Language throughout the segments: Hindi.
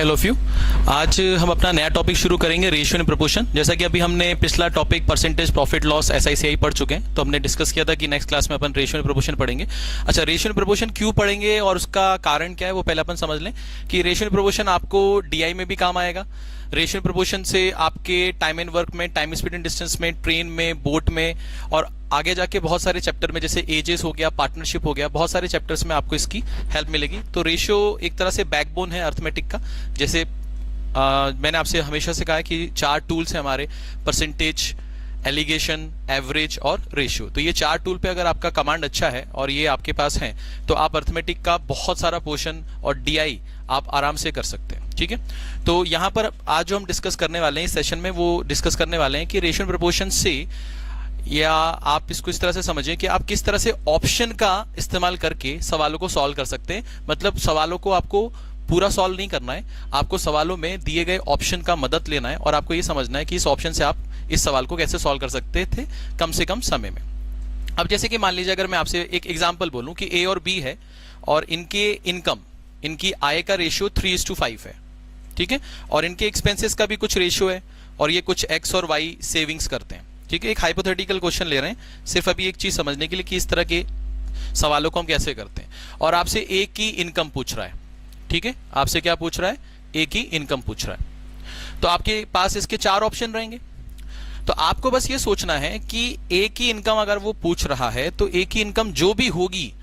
All of you. आज हम अपना नया टॉपिक शुरू करेंगे, रेशियो एंड प्रोपोर्शन। जैसा कि अभी हमने पिछला topic percentage profit loss SICI पढ़ चुके हैं, तो हमने डिस्कस किया था कि नेक्स्ट क्लास में अपन रेशियो एंड प्रोपोर्शन पढ़ेंगे। अच्छा, रेशियो एंड प्रोपोर्शन क्यों पढ़ेंगे और उसका कारण क्या है वो पहले अपन समझ लें कि रेशियो एंड प्रोपोर्शन आपको DI में भी काम आएगा। रेशियो एंड प्रोपोर्शन से आपके टाइम एंड वर्क में, टाइम स्पीड एंड डिस्टेंस में, ट्रेन में, बोट में और आगे जाके बहुत सारे चैप्टर में जैसे एजेस हो गया, पार्टनरशिप हो गया, बहुत सारे चैप्टर्स में आपको इसकी हेल्प मिलेगी। तो रेशियो एक तरह से बैकबोन है अर्थमेटिक का। जैसे मैंने आपसे हमेशा से कहा है कि 4 टूल्स हैं हमारे, परसेंटेज, एलिगेशन, एवरेज और रेशियो। तो ये 4 टूल पे अगर आपका कमांड अच्छा है और ये आपके पास है तो आप अर्थमेटिक का बहुत सारा पोर्शन और DI आप आराम से कर सकते हैं। ठीक है, तो यहाँ पर आज जो हम डिस्कस करने वाले हैं इस सेशन में वो डिस्कस करने वाले हैं कि रेशियो एंड प्रोपोर्शन से, या आप इसको इस तरह से समझें कि आप किस तरह से ऑप्शन का इस्तेमाल करके सवालों को सॉल्व कर सकते हैं। मतलब सवालों को आपको पूरा सॉल्व नहीं करना है, आपको सवालों में दिए गए ऑप्शन का मदद लेना है और आपको ये समझना है कि इस ऑप्शन से आप इस सवाल को कैसे सॉल्व कर सकते थे कम से कम समय में। अब जैसे कि मान लीजिए अगर मैं आपसे एक एग्जांपल बोलूं कि A और B है और इनके इनकम, इनकी आय का रेशियो 3:5 है। ठीक है, और इनके एक्सपेंसेस का भी कुछ रेशियो है और ये कुछ X और Y सेविंग्स करते हैं। ठीक है, एक हाइपोथेटिकल क्वेश्चन ले रहे हैं सिर्फ अभी एक चीज समझने के लिए कि इस तरह के सवालों को हम कैसे करते हैं। और आपसे A की इनकम पूछ रहा है। ठीक है, आपसे क्या पूछ रहा है? A की इनकम पूछ रहा है। तो आपके पास इसके 4 ऑप्शन रहेंगे। तो आपको बस ये सोचना है कि A की इनकम अगर वो पूछ रहा है तो A की इनकम जो भी होगी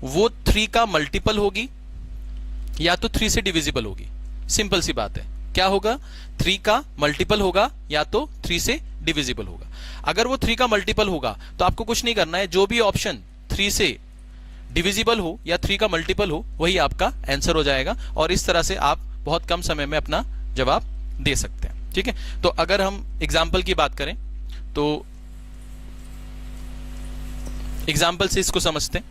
वो 3 का मल्टीपल होगी या तो 3 से डिविजिबल होगी। सिंपल सी बात है, क्या होगा? 3 का मल्टीपल होगा या तो 3 से डिविजिबल होगा। अगर वो 3 का मल्टीपल होगा तो आपको कुछ नहीं करना है, जो भी ऑप्शन 3 से डिविजिबल हो या 3 का मल्टीपल हो वही आपका आंसर हो जाएगा और इस तरह से आप बहुत कम समय में अपना जवाब दे सकते हैं। ठीक है, तो अगर हम एग्जाम्पल की बात करें तो एग्जाम्पल से इसको समझते हैं।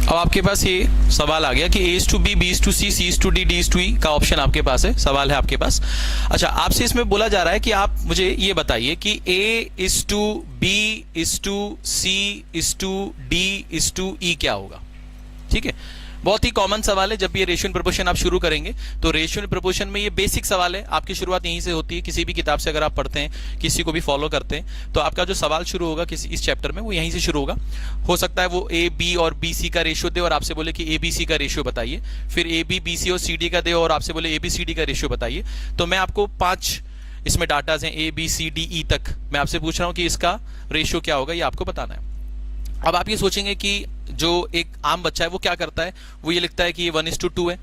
अब आपके पास ये सवाल आ गया कि A:B, B:C, C:D, D:E का ऑप्शन आपके पास है, सवाल है आपके पास। अच्छा, आपसे इसमें बोला जा रहा है कि आप मुझे ये बताइए कि A:B, C:D, E क्या होगा। ठीक है, बहुत ही कॉमन सवाल है। जब ये रेशियो एंड प्रोपोर्शन आप शुरू करेंगे तो रेशियो एंड प्रोपोर्शन में ये बेसिक सवाल है, आपकी शुरुआत यहीं से होती है। किसी भी किताब से अगर आप पढ़ते हैं, किसी को भी फॉलो करते हैं, तो आपका जो सवाल शुरू होगा किसी इस चैप्टर में वो यहीं से शुरू होगा। हो सकता है वो A, B और BC का रेशियो दे और आपसे बोले कि ABC का रेशियो बताइए, फिर AB, BC और CD का दे और आपसे बोले ABCD का रेशियो बताइए। तो मैं आपको 5 इसमें डाटाज हैं ABCDE तक, मैं आपसे पूछ रहा हूँ कि इसका रेशियो क्या होगा, ये आपको बताना है। अब आप ये सोचेंगे कि जो एक आम बच्चा है वो क्या करता है, वो ये लिखता है कि ये 1:2 है,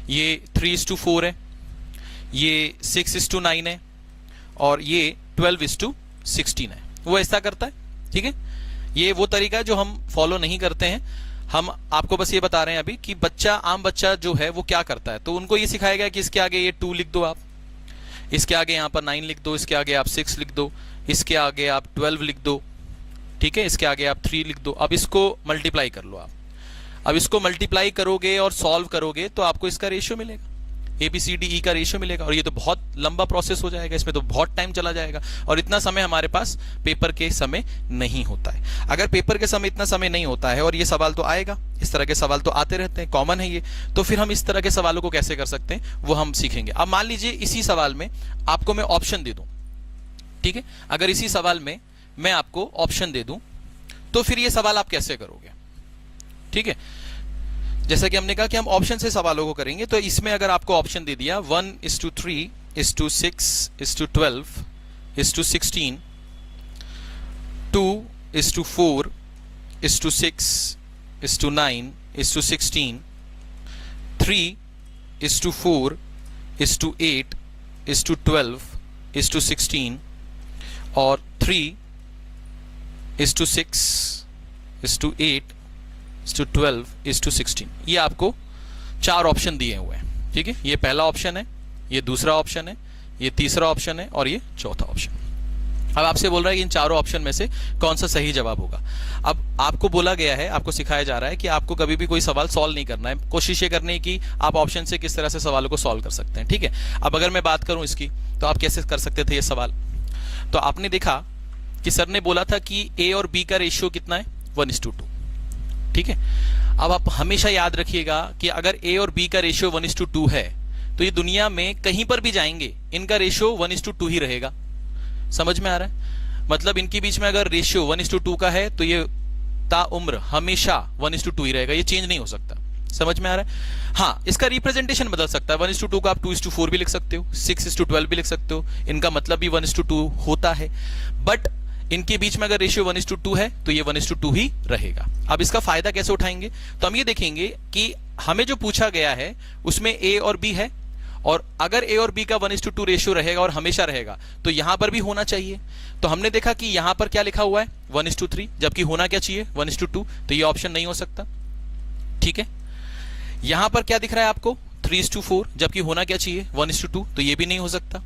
ये 3:4 है, ये 6:9 है और ये 12:16 है। वो ऐसा करता है। ठीक है, ये वो तरीका है जो हम फॉलो नहीं करते हैं। हम आपको बस ये बता रहे हैं अभी कि बच्चा, आम बच्चा जो है वो क्या करता है। तो उनको ये सिखाया गया कि इसके आगे ये 2 लिख दो, आप इसके आगे यहाँ पर 9 लिख दो, इसके आगे आप 6 लिख दो, इसके आगे आप 12 लिख दो। ठीक है, इसके आगे आप 3 लिख दो। अब इसको मल्टीप्लाई कर लो आप। अब इसको मल्टीप्लाई करोगे और सॉल्व करोगे तो आपको इसका रेशियो मिलेगा, ABCDE का रेशियो मिलेगा। और ये तो बहुत लंबा प्रोसेस हो जाएगा, इसमें तो बहुत टाइम चला जाएगा और इतना समय हमारे पास पेपर के समय नहीं होता है। अगर पेपर के समय इतना समय नहीं होता है और ये सवाल तो आएगा, इस तरह के सवाल तो आते रहते हैं, कॉमन है ये, तो फिर हम इस तरह के सवालों को कैसे कर सकते हैं वो हम सीखेंगे। अब मान लीजिए इसी सवाल में आपको मैं ऑप्शन दे दूं। ठीक है, अगर इसी सवाल में मैं आपको ऑप्शन दे दूं तो फिर ये सवाल आप कैसे करोगे। ठीक है, जैसा कि हमने कहा कि हम ऑप्शन से सवालों को करेंगे, तो इसमें अगर आपको ऑप्शन दे दिया 1:3, 6, 12, 16, 2:4, 6, 9, 16, 3:4, 8, 12, 16 और 3:6, 8, 12, 16। ये आपको 4 ऑप्शन दिए हुए हैं। ठीक है, ये पहला ऑप्शन है, ये दूसरा ऑप्शन है, ये तीसरा ऑप्शन है और ये चौथा ऑप्शन। अब आपसे बोल रहा है कि इन चारों ऑप्शन में से कौन सा सही जवाब होगा। अब आपको बोला गया है, आपको सिखाया जा रहा है कि आपको कभी भी कोई सवाल सॉल्व नहीं करना है, कोशिश ये करनी है कि आप ऑप्शन से किस तरह से सवालों को सॉल्व कर सकते हैं। ठीक है, अब अगर मैं बात करूं इसकी, तो आप कैसे कर सकते थे ये सवाल। तो आपने देखा कि सर ने बोला था कि ए और बी का रेशियो कितना है, 1:2। ठीक है, अब आप हमेशा याद रखिएगा कि अगर ए और बी का रेशियो 1:2 है तो ये दुनिया में कहीं पर भी जाएंगे इनका रेशियो 1:2 ही रहेगा। समझ में आ रहा है, मतलब इनके बीच में अगर रेशियो 1:2 का है तो ये ताउम्र हमेशा 1:2 ही रहेगा, ये चेंज नहीं हो सकता। समझ में आ रहा है। हाँ, इसका रिप्रेजेंटेशन बदल सकता है, 1:2 को आप 2:4 भी लिख सकते हो, 6:12 भी लिख सकते हो, इनका मतलब भी 1:2 होता है। बट इनके बीच में अगर रेशियो 1:2 है तो ये 1:2 ही रहेगा। अब इसका फायदा कैसे उठाएंगे, तो हम ये देखेंगे कि हमें जो पूछा गया है उसमें ए और बी है, और अगर ए और बी का 1:2 रेशियो रहेगा और हमेशा रहेगा तो यहां पर भी होना चाहिए। तो हमने देखा कि यहां पर क्या लिखा हुआ है 1:3, जबकि होना क्या चाहिए 1:2, तो ये ऑप्शन नहीं हो सकता। ठीक है, यहां पर क्या दिख रहा है आपको 3:4, जबकि होना क्या चाहिए 1:2, तो ये भी नहीं हो सकता।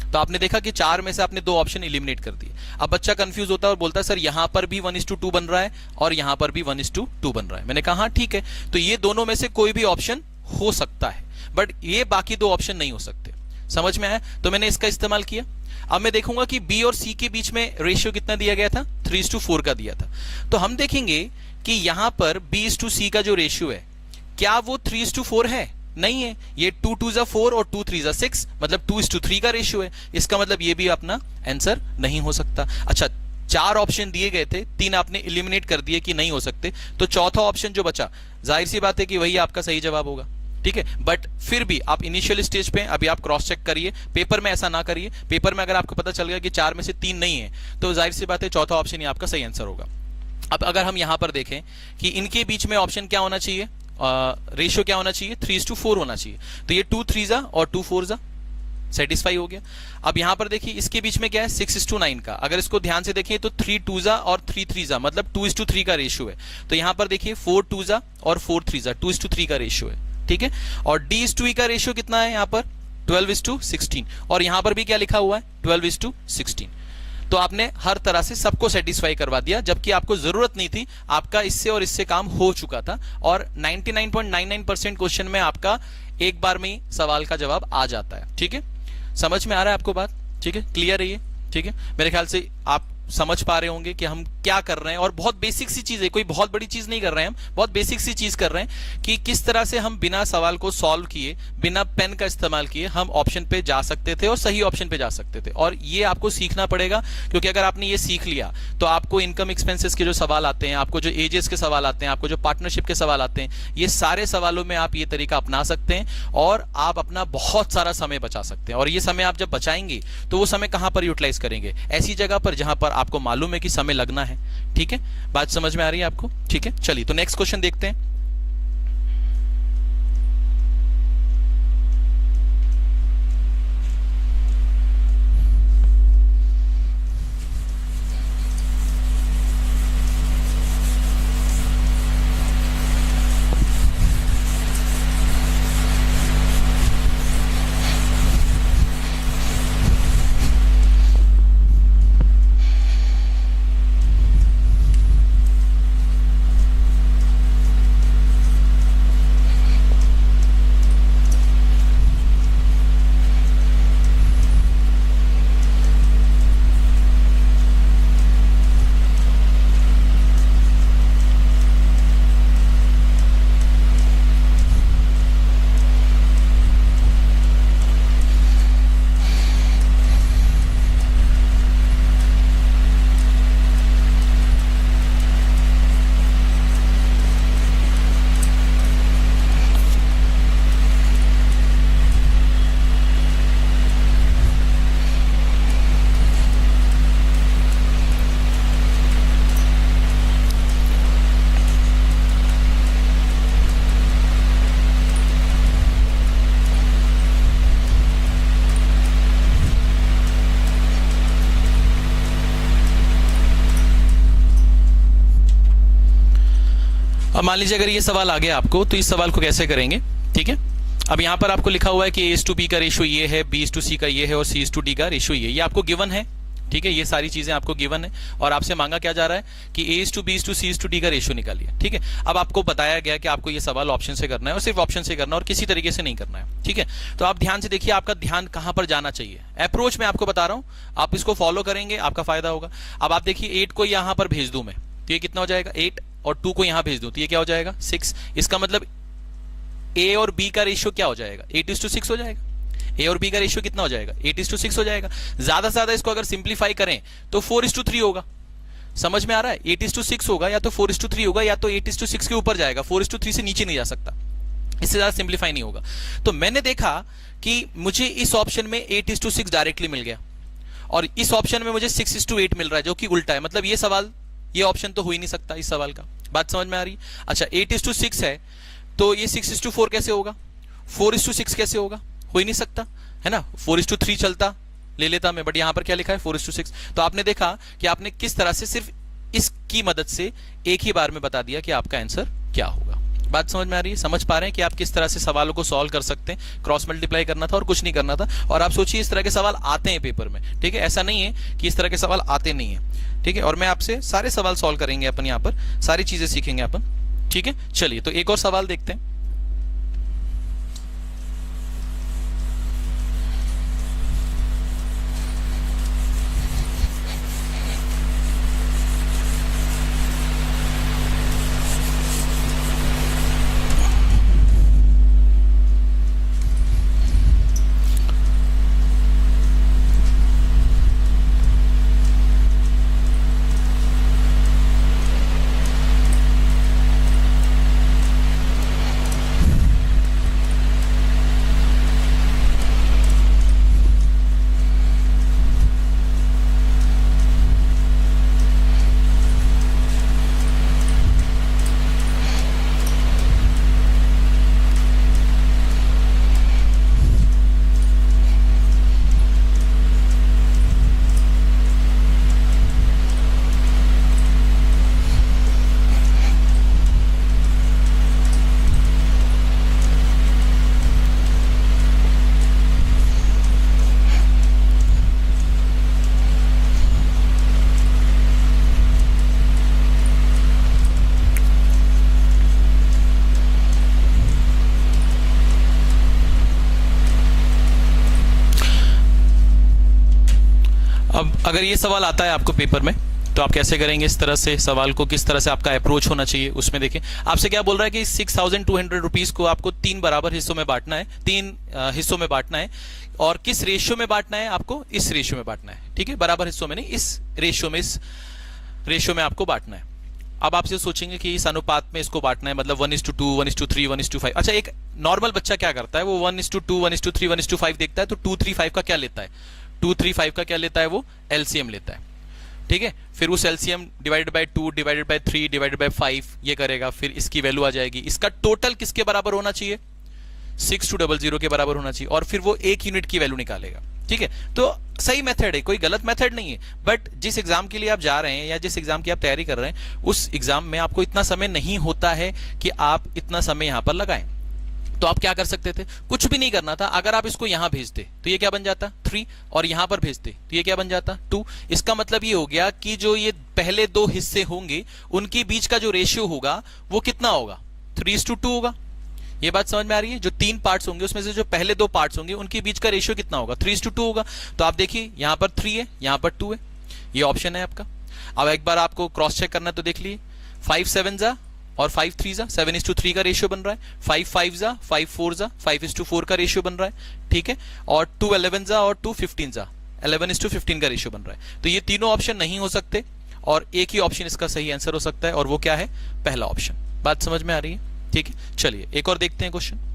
तो आपने देखा कि 4 में से आपने 2 ऑप्शन एलिमिनेट कर दिए। अब बच्चा कंफ्यूज होता है और बोलता है सर यहां पर भी 1:2 बन रहा है और यहां पर भी 1:2 बन रहा है। मैंने कहा हाँ ठीक है, तो ये दोनों में से कोई भी ऑप्शन हो सकता है, बट ये बाकी 2 ऑप्शन नहीं हो सकते। समझ में आया, तो मैंने इसका इस्तेमाल किया। अब मैं देखूंगा कि बी और सी के बीच में रेशियो कितना दिया गया था, 3:4 का दिया था। तो हम देखेंगे कि यहां पर B/C का जो रेशियो है क्या वो 3:4 है, नहीं है, ये 2 4 और 2 3 6, मतलब 2:3 का रेशियो है। इसका मतलब ये भी अपना आंसर नहीं हो सकता। अच्छा, 4 ऑप्शन दिए गए थे, 3 आपने एलिमिनेट कर दिए कि नहीं हो सकते, तो चौथा ऑप्शन जो बचा, जाहिर सी बात है कि वही आपका सही जवाब होगा। ठीक है, बट फिर भी आप इनिशियल स्टेज पे अभी आप क्रॉस चेक करिए, पेपर में ऐसा ना करिए। पेपर में अगर आपको पता चल गया कि 4 में से 3 नहीं है तो जाहिर सी बात है चौथा ऑप्शन ही आपका सही आंसर होगा। अब अगर हम यहां पर देखें कि इनके बीच में ऑप्शन क्या होना चाहिए, रेशियो क्या होना चाहिए, 3:4 होना चाहिए, तो ये 2 3 और 2 4 सेटिस्फाई हो गया। अब यहां पर देखिए इसके बीच में क्या है 6:9 का, अगर इसको ध्यान से देखें तो 3 2 और 3 3 मतलब 2:3 का रेशियो है। तो यहां पर देखिए 4 2 और 4 3 2:3 का रेशियो है। ठीक है, और D/E का रेशियो कितना है यहां पर 12:16, और यहां पर भी क्या लिखा हुआ है 12:16। तो आपने हर तरह से सबको सेटिस्फाई करवा दिया, जबकि आपको जरूरत नहीं थी, आपका इससे और इससे काम हो चुका था, और 99.99% क्वेश्चन में आपका एक बार में ही सवाल का जवाब आ जाता है। ठीक है, समझ में आ रहा है आपको बात, ठीक है, क्लियर है ये। ठीक है, मेरे ख्याल से आप समझ पा रहे होंगे कि हम क्या कर रहे हैं, और बहुत बेसिक सी चीज है, कोई बहुत बड़ी चीज नहीं कर रहे हैं, हम बहुत बेसिक सी चीज कर रहे हैं कि किस तरह से हम बिना सवाल को सॉल्व किए, बिना पेन का इस्तेमाल किए हम ऑप्शन पे जा सकते थे और सही ऑप्शन पे जा सकते थे। और ये आपको सीखना पड़ेगा, क्योंकि अगर आपने ये सीख लिया तो आपको इनकम एक्सपेंसेस के जो सवाल आते हैं, आपको जो एजेस के सवाल आते हैं, आपको जो पार्टनरशिप के सवाल आते हैं, ये सारे सवालों में आप ये तरीका अपना सकते हैं और आप अपना बहुत सारा समय बचा सकते हैं। और ये समय आप जब बचाएंगे तो वो समय कहां पर यूटिलाइज करेंगे, ऐसी जगह पर जहां पर आपको मालूम है कि समय लगना है। ठीक है, बात समझ में आ रही है आपको। ठीक है, चलिए तो नेक्स्ट क्वेश्चन देखते हैं। अब मान लीजिए अगर ये सवाल आ गया आपको, तो इस सवाल को कैसे करेंगे। ठीक है, अब यहाँ पर आपको लिखा हुआ है कि A/B का रेशियो ये है, B/C का ये है और C/D का रेशियो ये आपको गिवन है। ठीक है, ये सारी चीजें आपको गिवन है और आपसे मांगा क्या जा रहा है कि A/B/C/D का रेशियो निकालिए। ठीक है, अब आपको बताया गया कि आपको ये सवाल ऑप्शन से करना है और सिर्फ ऑप्शन से करना है और किसी तरीके से नहीं करना है। ठीक है, तो आप ध्यान से देखिए, आपका ध्यान कहां पर जाना चाहिए। अप्रोच में आपको बता रहा हूं, आप इसको फॉलो करेंगे, आपका फायदा होगा। अब आप देखिए 8 को यहां पर भेज दूं मैं तो ये कितना हो जाएगा 8, और 2 को यहां भेज दूं तो ये क्या हो जाएगा 6। इसका मतलब A और B का रेशियो क्या हो जाएगा 8:6 हो जाएगा। A और B का रेशियो कितना हो जाएगा 8:6 हो जाएगा। ज्यादा से ज्यादा इसको अगर सिंप्लीफाई करें तो 4:3 होगा। समझ में आ रहा है, 8:6 होगा या तो 4:3 होगा या तो 8:6 के ऊपर जाएगा, 4:3 से नीचे नहीं जा सकता, इससे ज्यादा सिंप्लीफाई नहीं होगा। तो मैंने देखा कि मुझे इस ऑप्शन में 8:6 डायरेक्टली मिल गया और इस ऑप्शन में मुझे 6:8 मिल रहा है, जो कि उल्टा है। मतलब ये सवाल, ये ऑप्शन तो हो ही नहीं सकता इस सवाल का। बात समझ में आ रही? अच्छा, 8:6 है तो ये 6:4 कैसे होगा, 4:6 कैसे होगा, हो ही नहीं सकता, है ना। 4:3 चलता, ले लेता मैं, बट यहां पर क्या लिखा है 4:6। तो आपने देखा कि आपने किस तरह से सिर्फ इसकी मदद से एक ही बार में बता दिया कि आपका आंसर क्या होगा। बात समझ में आ रही है? समझ पा रहे हैं कि आप किस तरह से सवालों को सॉल्व कर सकते हैं। क्रॉस मल्टीप्लाई करना था और कुछ नहीं करना था। और आप सोचिए इस तरह के सवाल आते हैं पेपर में, ठीक है, ऐसा नहीं है कि इस तरह के सवाल आते नहीं है। ठीक है, और मैं आपसे सारे सवाल सॉल्व करेंगे अपन, यहाँ पर सारी चीजें सीखेंगे अपन। ठीक है, चलिए तो एक और सवाल देखते हैं। अब अगर ये सवाल आता है आपको पेपर में तो आप कैसे करेंगे इस तरह से सवाल को, किस तरह से आपका अप्रोच होना चाहिए उसमें देखिए। आपसे क्या बोल रहा है कि 6,200 रुपीज को आपको 3 बराबर हिस्सों में बांटना है, 3 हिस्सों में बांटना है। और किस रेशियो में बांटना है आपको, इस रेशियो में बांटना है। ठीक है, बराबर हिस्सों में नहीं, इस रेशियो में आपको बांटना है। अब आप ये सोचेंगे कि इस अनुपात में इसको बांटना है, मतलब 1:2, 1:3, 1:5। अच्छा, एक नॉर्मल बच्चा क्या करता है, वो 1:2, 1:3, 1:5 देखता है तो 2:3, 5 का क्या लेता है, 2:3, 5 का क्या लेता है, वो एलसीएम लेता है। ठीक है, फिर उस LCM divided by 2 divided by 3 divided by 5 ये करेगा, फिर इसकी वैल्यू आ जाएगी। इसका टोटल किसके बराबर होना चाहिए, 6200 के बराबर होना चाहिए, और फिर वो 1 यूनिट की वैल्यू निकालेगा। ठीक है, तो सही मेथड है, कोई गलत मेथड नहीं है। बट जिस एग्जाम के लिए आप जा रहे हैं या जिस एग्जाम की आप तैयारी कर रहे हैं, उस एग्जाम में आपको इतना समय नहीं होता है कि आप इतना समय यहां पर लगाएं। तो आप क्या कर सकते थे, कुछ भी नहीं करना था। अगर आप इसको यहां भेजते तो ये क्या बन जाता 3, और यहां पर भेजते तो ये क्या बन जाता 2। इसका मतलब ये हो गया कि जो ये पहले 2 हिस्से होंगे उनके बीच का जो रेशियो होगा वो कितना होगा, 3:2 होगा। ये बात समझ में आ रही है? जो 3 पार्ट्स होंगे उसमें से जो पहले 2 पार्ट्स होंगे उनके बीच का रेशियो कितना होगा, 3:2 होगा। तो आप देखिए यहां पर 3 है, यहां पर 2 है, ये ऑप्शन है आपका। अब एक बार आपको क्रॉस चेक करना है तो देख लीजिए, 5 7 जा और 5 3 जा 7:3 का रेशियो बन रहा है, 5 5 जा 5 4 जा 5:4 का रेशियो बन रहा है। ठीक है, और 2 11 जा और 2 15 जा 11:15 का रेशियो बन रहा है। तो ये तीनों ऑप्शन नहीं हो सकते और एक ही ऑप्शन इसका सही आंसर हो सकता है, और वो क्या है, पहला ऑप्शन। बात समझ में आ रही है? ठीक है, चलिए एक और देखते हैं क्वेश्चन।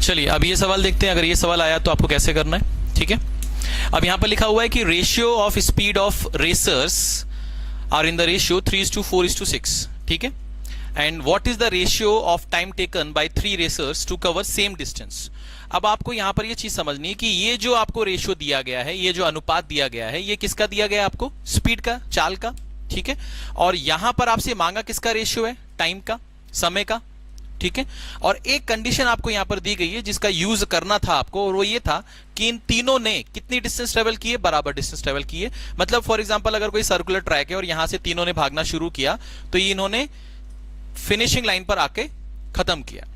चलिए अब ये सवाल देखते हैं, अगर ये सवाल आया तो आपको कैसे करना है, ठीक है। अब यहां पर लिखा हुआ है कि ratio of speed of racers are in the ratio 3:4:6, ठीक है। And what is the ratio of time taken by 3 racers to cover same distance. अब आपको यहां पर ये चीज समझनी है कि ये जो आपको रेशियो दिया गया है, ये जो अनुपात दिया गया है, ये किसका दिया गया है आपको, स्पीड का, चाल का, ठीक है। और यहां पर आपसे मांगा किसका रेशियो है, टाइम का, समय का, ठीक है। और एक कंडीशन आपको यहां पर दी गई है जिसका यूज करना था आपको, और वो ये था कि इन तीनों ने कितनी डिस्टेंस ट्रेवल की है, बराबर डिस्टेंस ट्रेवल की है। मतलब फॉर एग्जांपल अगर कोई सर्कुलर ट्रैक है और यहां से तीनों ने भागना शुरू किया तो ये इन्होंने फिनिशिंग लाइन पर आके खत्म किया।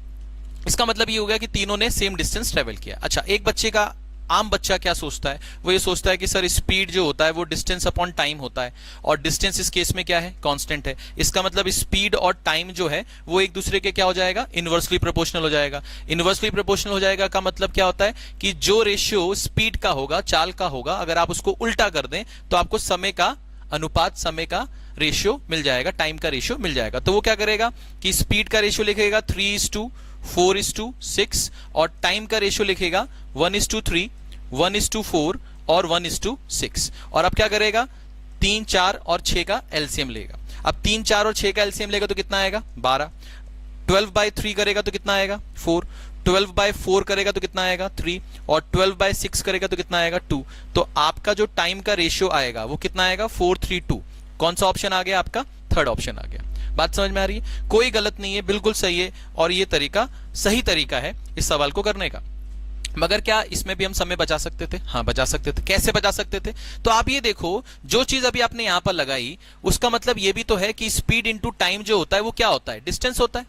इसका मतलब ये हो गया कि तीनों ने सेम डिस्टेंस ट्रेवल किया। अच्छा, एक बच्चे का, आम बच्चा क्या सोचता है, वो ये सोचता है कि सर स्पीड जो होता है वो डिस्टेंस अपॉन टाइम होता है, और डिस्टेंस इस केस में क्या है, कांस्टेंट है। इसका मतलब स्पीड और टाइम जो है वो एक दूसरे के क्या हो जाएगा, इनवर्सली प्रोपोर्शनल हो जाएगा। इनवर्सली प्रोपोर्शनल हो जाएगा का मतलब क्या होता है कि जो रेशियो स्पीड का होगा, चाल का होगा, अगर आप उसको उल्टा कर दें तो आपको समय का अनुपात, समय का रेशियो मिल जाएगा, टाइम का रेशियो मिल जाएगा। तो वो क्या करेगा कि स्पीड का रेशियो लिखेगा 3:4:6 और टाइम का रेशियो लिखेगा 1:3, 1:4 और 1:6। और अब क्या करेगा, 3, 4 और 6 का एलसीएम लेगा। अब 3, 4 और 6 का एलसीएम लेगा तो कितना आएगा, 12। 12/3 करेगा तो कितना आएगा, 4। 12/4 करेगा तो कितना आएगा, 3। और 12/6 करेगा तो कितना आएगा, 2। तो आपका जो टाइम का रेशियो आएगा वो कितना आएगा, 4:3:2। कौन सा ऑप्शन आ गया आपका, थर्ड ऑप्शन आ गया। बात समझ में आ रही है, कोई गलत नहीं है, बिल्कुल सही है, और ये तरीका सही तरीका है इस सवाल को करने का। मगर क्या इसमें भी हम समय बचा सकते थे, हाँ बचा सकते थे। कैसे बचा सकते थे, तो आप ये देखो, जो चीज अभी आपने यहां पर लगाई उसका मतलब ये भी तो है कि स्पीड इंटू टाइम जो होता है वो क्या होता है, डिस्टेंस होता है।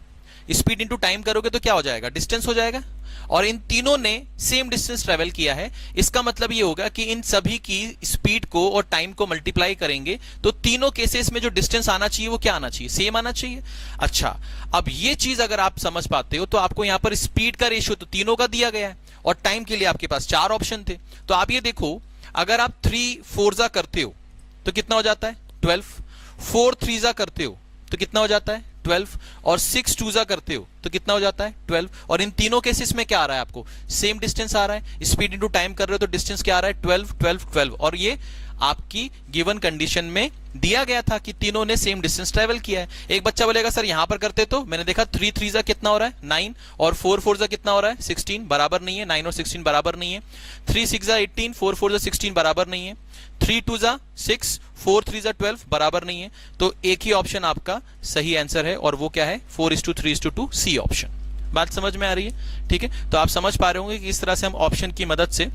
स्पीड इंटू टाइम करोगे तो क्या हो जाएगा, डिस्टेंस हो जाएगा। और इन तीनों ने सेम डिस्टेंस ट्रेवल किया है, इसका मतलब ये होगा कि इन सभी की स्पीड को और टाइम को मल्टीप्लाई करेंगे तो तीनों केसेस में जो डिस्टेंस आना चाहिए वो क्या आना चाहिए, सेम आना चाहिए। अच्छा, अब ये चीज अगर आप समझ पाते हो तो आपको यहां पर स्पीड का रेशियो तो तीनों का दिया गया है और टाइम के लिए आपके पास 4 ऑप्शन थे। तो आप ये देखो, अगर आप 3/4 करते हो तो कितना हो जाता है, 12। 4/3 करते हो तो कितना हो जाता है, 12। और 6/2 करते हो तो कितना हो जाता है, 12। और इन तीनों केसेस में क्या आ रहा है आपको, सेम डिस्टेंस आ रहा है। स्पीड इंटू टाइम कर रहे हो तो डिस्टेंस क्या आ रहा है, 12, 12, 12। और ये आपकी गिवन कंडीशन में दिया गया था कि तीनों ने सेम डिस्टेंस ट्रेवल किया है। एक बच्चा बोलेगा सर यहां पर करते तो मैंने देखा 3/3 कितना हो रहा है, 9, और 4/4 कितना हो रहा है, 16, बराबर नहीं है। 9 और 16 बराबर नहीं है। 3/6 18, 4/4 16 बराबर नहीं है। 3/2 6, 4/3 12 बराबर नहीं है। तो एक ही ऑप्शन आपका सही आंसर है, और वो क्या है, 4:3:2, सी ऑप्शन। बात समझ में आ रही है, ठीक है। तो आप समझ पा रहे होंगे कि इस तरह से हम ऑप्शन की मदद से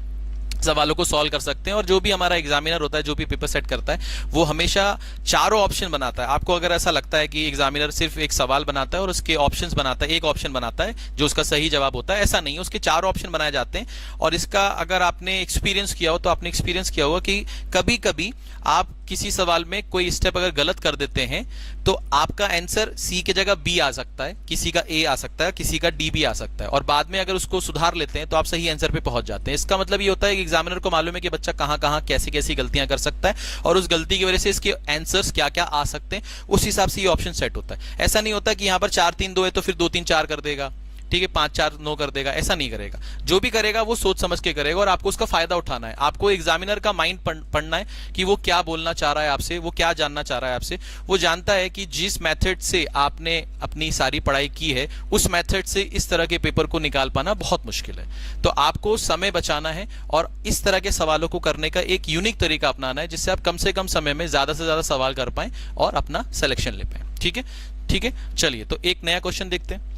सवालों को सॉल्व कर सकते हैं। और जो भी हमारा एग्जामिनर होता है, जो भी पेपर सेट करता है, वो हमेशा चारों ऑप्शन बनाता है। आपको अगर ऐसा लगता है कि एग्जामिनर सिर्फ एक सवाल बनाता है और उसके ऑप्शंस बनाता है, एक ऑप्शन बनाता है जो उसका सही जवाब होता है, ऐसा नहीं है, उसके 4 ऑप्शन बनाए जाते हैं। और इसका अगर आपने एक्सपीरियंस किया हो तो आपने एक्सपीरियंस किया होगा कि कभी कभी आप किसी सवाल में कोई स्टेप अगर गलत कर देते हैं तो आपका आंसर सी की जगह बी आ सकता है, किसी का ए आ सकता है, किसी का डी भी आ सकता है, और बाद में अगर उसको सुधार लेते हैं तो आप सही आंसर पे पहुंच जाते हैं। इसका मतलब ये होता है कि एग्जामिनर को मालूम है कि बच्चा कहां कहां कैसी कैसी गलतियां कर सकता है, और उस गलती की वजह से इसके आंसर्स क्या क्या आ सकते हैं, उस हिसाब से ये ऑप्शन सेट होता है। ऐसा नहीं होता कि यहां पर 4-3-2 है तो फिर 2-3-4 कर देगा, ठीक है, 5-4-9 कर देगा, ऐसा नहीं करेगा। जो भी करेगा वो सोच समझ के करेगा, और आपको उसका फायदा उठाना है। आपको एग्जामिनर का माइंड पढ़ना है कि वो क्या बोलना चाह रहा है आपसे, वो क्या जानना चाह रहा है आपसे। वो जानता है कि जिस मेथड से आपने अपनी सारी पढ़ाई की है उस मेथड से इस तरह के पेपर को निकाल पाना बहुत मुश्किल है। तो आपको समय बचाना है और इस तरह के सवालों को करने का एक यूनिक तरीका अपनाना है, जिससे आप कम से कम समय में ज्यादा से ज्यादा सवाल कर पाएं और अपना सिलेक्शन ले पाएं। ठीक है, ठीक है। चलिए, तो एक नया क्वेश्चन देखते हैं।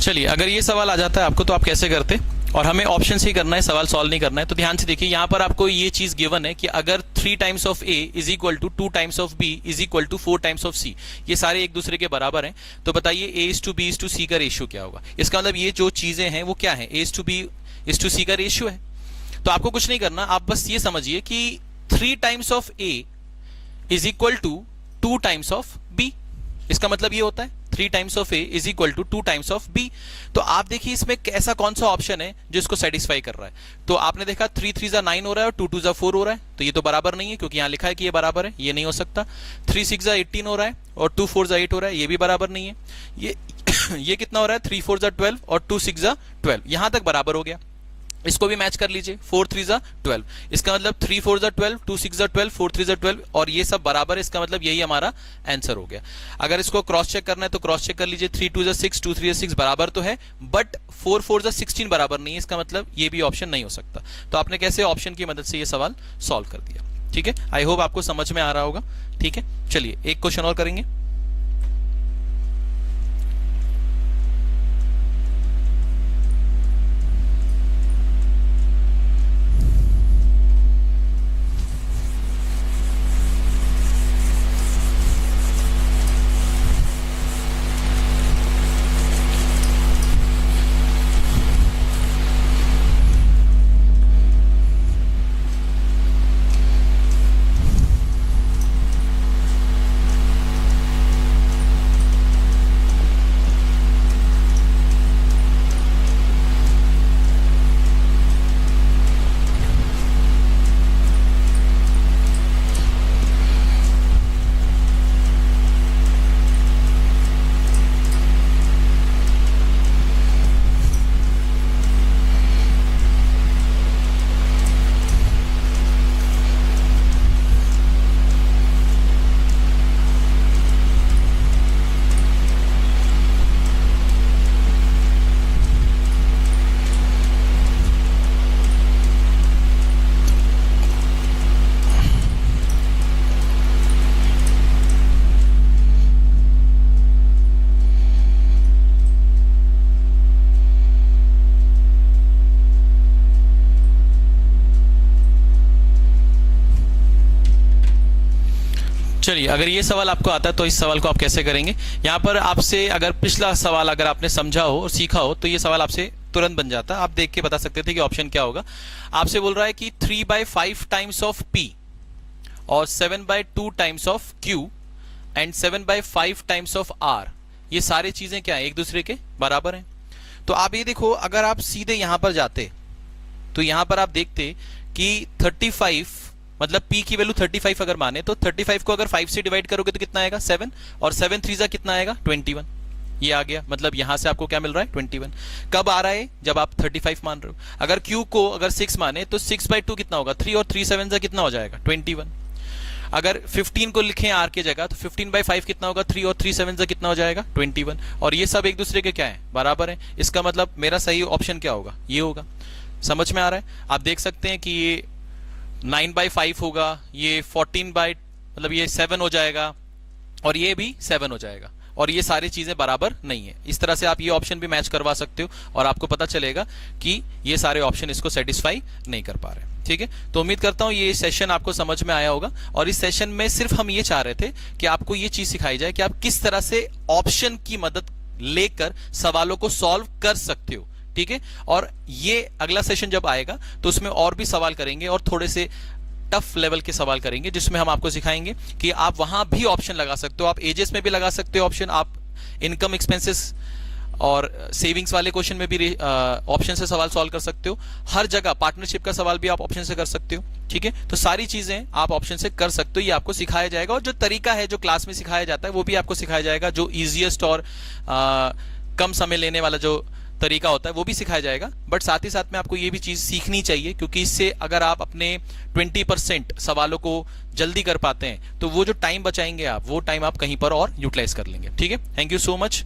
चलिए, अगर ये सवाल आ जाता है आपको तो आप कैसे करते, और हमें ऑप्शन से ही करना है, सवाल सॉल्व नहीं करना है। तो ध्यान से देखिए, यहाँ पर आपको ये चीज गिवन है कि अगर 3 times of A is equal to 2 times of B is equal to 4 times of C, ये सारे एक दूसरे के बराबर हैं। तो बताइए A is to B is to C का रेशियो क्या होगा। इसका मतलब ये जो चीजें हैं वो क्या है, A is to B is to C का रेशियो है। तो आपको कुछ नहीं करना, आप बस ये समझिए कि 3 times of A is equal to 2 times of B. इसका मतलब ये होता है 3 times of A is equal to 2 times of B. तो आप देखिए इसमें ऐसा कौन सा ऑप्शन है जो इसको सेटिस्फाई कर रहा है। तो आपने देखा 3 3 जा 9 हो रहा है और 2 2 जा 4 हो रहा है, तो ये तो बराबर नहीं है क्योंकि यहां लिखा है कि ये बराबर है, ये नहीं हो सकता। 3 6 जा 18 हो रहा है और 2 4 जा 8 हो रहा है, ये भी बराबर नहीं है। ये कितना हो रहा है, 3 4 जा 12 और 2 6 जा 12, यहां तक बराबर हो गया। इसको भी मैच कर लीजिए, 4 3 जा 12, इसका मतलब 3 4 जा 12, 2 6 जा 12, 4 3 जा 12, और ये सब बराबर है। इसका मतलब यही हमारा आंसर हो गया। अगर इसको क्रॉस चेक करना है तो क्रॉस चेक कर लीजिए, 3 2 जा 6, 2 3 जा 6 बराबर तो है, बट 4 4 जा 16 बराबर नहीं है। इसका मतलब ये भी ऑप्शन नहीं हो सकता। तो आपने कैसे ऑप्शन की मदद से ये सवाल सॉल्व कर दिया। ठीक है, आई होप आपको समझ में आ रहा होगा। ठीक है, चलिए एक क्वेश्चन और करेंगे। चलिए, अगर ये सवाल आपको आता है तो इस सवाल को आप कैसे करेंगे। यहाँ पर आपसे अगर पिछला सवाल अगर आपने समझा हो और सीखा हो तो ये सवाल आपसे तुरंत बन जाता। आप देख के बता सकते थे कि ऑप्शन क्या होगा। आपसे बोल रहा है कि 3/5 टाइम्स ऑफ P और 7/2 times of Q and 7/5 times of R, ये सारी चीजें क्या है, एक दूसरे के बराबर हैं। तो आप ये देखो, अगर आप सीधे यहां पर जाते तो यहां पर आप देखते कि 35, मतलब P की वैल्यू 35 अगर माने तो 35 को अगर 5 से डिवाइड करोगे तो कितना आएगा, 7, और 7 3 जा कितना आएगा, 21। ये आ गया, मतलब यहां से आपको क्या मिल रहा है, 21। कब आ रहा है, जब आप 35 मान रहे हो। अगर Q को अगर 6 माने तो 6/2 कितना होगा, 3, और 3 7 जा कितना हो जाएगा, 21। अगर 15 को लिखें R की जगह तो 15/5 कितना होगा, 3, और 3 7 जा कितना हो जाएगा, 21। और ये सब एक दूसरे के क्या है, बराबर है। इसका मतलब मेरा सही ऑप्शन क्या होगा, ये होगा। समझ में आ रहा है। आप देख सकते हैं कि ये 9/5 होगा, ये 14 मतलब ये 7 हो जाएगा, और ये भी 7 हो जाएगा, और ये सारी चीजें बराबर नहीं है। इस तरह से आप ये ऑप्शन भी मैच करवा सकते हो और आपको पता चलेगा कि ये सारे ऑप्शन इसको सेटिस्फाई नहीं कर पा रहे। ठीक है, तो उम्मीद करता हूं ये सेशन आपको समझ में आया होगा। और इस सेशन में सिर्फ हम ये चाह रहे थे कि आपको ये चीज सिखाई जाए कि आप किस तरह से ऑप्शन की मदद लेकर सवालों को सॉल्व कर सकते हो। ठीक है, और ये अगला सेशन जब आएगा तो उसमें और भी सवाल करेंगे और थोड़े से टफ लेवल के सवाल करेंगे, जिसमें हम आपको सिखाएंगे कि आप वहां भी ऑप्शन लगा सकते हो। आप एजेस में भी लगा सकते हो ऑप्शन, आप इनकम एक्सपेंसेस और सेविंग्स वाले क्वेश्चन में भी ऑप्शन से सवाल सॉल्व कर सकते हो। हर जगह पार्टनरशिप का सवाल भी आप ऑप्शन से कर सकते हो। ठीक है, तो सारी चीजें आप ऑप्शन से कर सकते हो, ये आपको सिखाया जाएगा। और जो तरीका है जो क्लास में सिखाया जाता है वो भी आपको सिखाया जाएगा। जो इजीएस्ट और कम समय लेने वाला जो तरीका होता है वो भी सिखाया जाएगा। बट साथ ही साथ में आपको ये भी चीज सीखनी चाहिए, क्योंकि इससे अगर आप अपने 20% सवालों को जल्दी कर पाते हैं तो वो जो टाइम बचाएंगे आप, वो टाइम आप कहीं पर और यूटिलाइज कर लेंगे। ठीक है, थैंक यू सो मच।